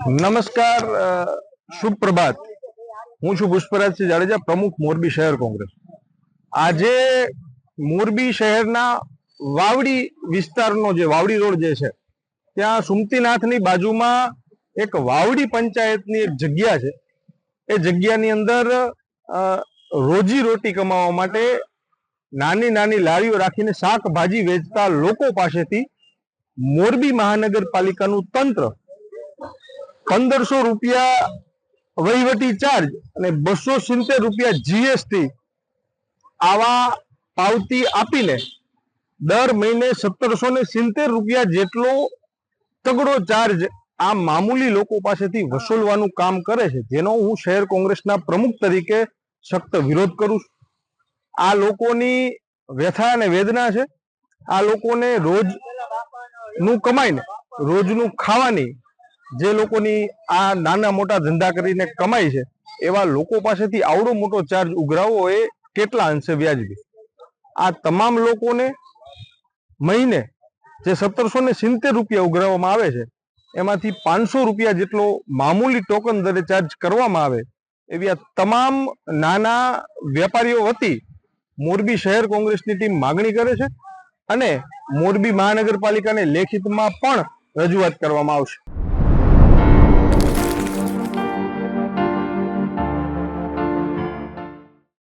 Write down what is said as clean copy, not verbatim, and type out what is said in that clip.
નમસ્કાર, શુભ પ્રભાત। હું છું પુષ્પરાજસિંહ જાડેજા, પ્રમુખ મોરબી શહેર કોંગ્રેસ। આજે મોરબી શહેરના વાવડી વિસ્તારનો જે વાવડી રોડ જે છે ત્યાં સુમતીનાથની બાજુમાં એક વાવડી પંચાયતની એક જગ્યા છે। એ જગ્યાની અંદર રોજી રોટી કમાવા માટે નાની નાની લારીઓ રાખીને શાકભાજી વેચતા લોકો પાસેથી મોરબી મહાનગરપાલિકાનું તંત્ર 1500 રૂપિયા વહીવટી ચાર્જ અને 270 રૂપિયા જીએસટી આવા પાવતી આપીને દર મહિને 1770 રૂપિયા જેટલો તગડો ચાર્જ આ મામૂલી લોકો પાસેથી વસૂલવાનું કામ કરે છે, જેનો હું શહેર કોંગ્રેસના પ્રમુખ તરીકે સખ્ત વિરોધ કરું છું। આ લોકોની વ્યથા અને વેદના છે। આ લોકોને રોજનું કમાઈને રોજનું ખાવાની જે લોકોની આ નાના મોટા ધંધા કરીને કમાય છે એવા લોકો પાસેથી આવડો મોટો ચાર્જ ઉઘરાવવો એ કેટલા અંશે વ્યાજબી? આ તમામ લોકોને મહિને જે 1770 રૂપિયા ઉઘરાવવામાં આવે છે એમાંથી 500 રૂપિયા જેટલો મામૂલી ટોકન દરે ચાર્જ કરવામાં આવે એવી આ તમામ નાના વેપારીઓ વતી મોરબી શહેર કોંગ્રેસની ટીમ માગણી કરે છે અને મોરબી મહાનગરપાલિકાને લેખિતમાં પણ રજૂઆત કરવામાં આવશે।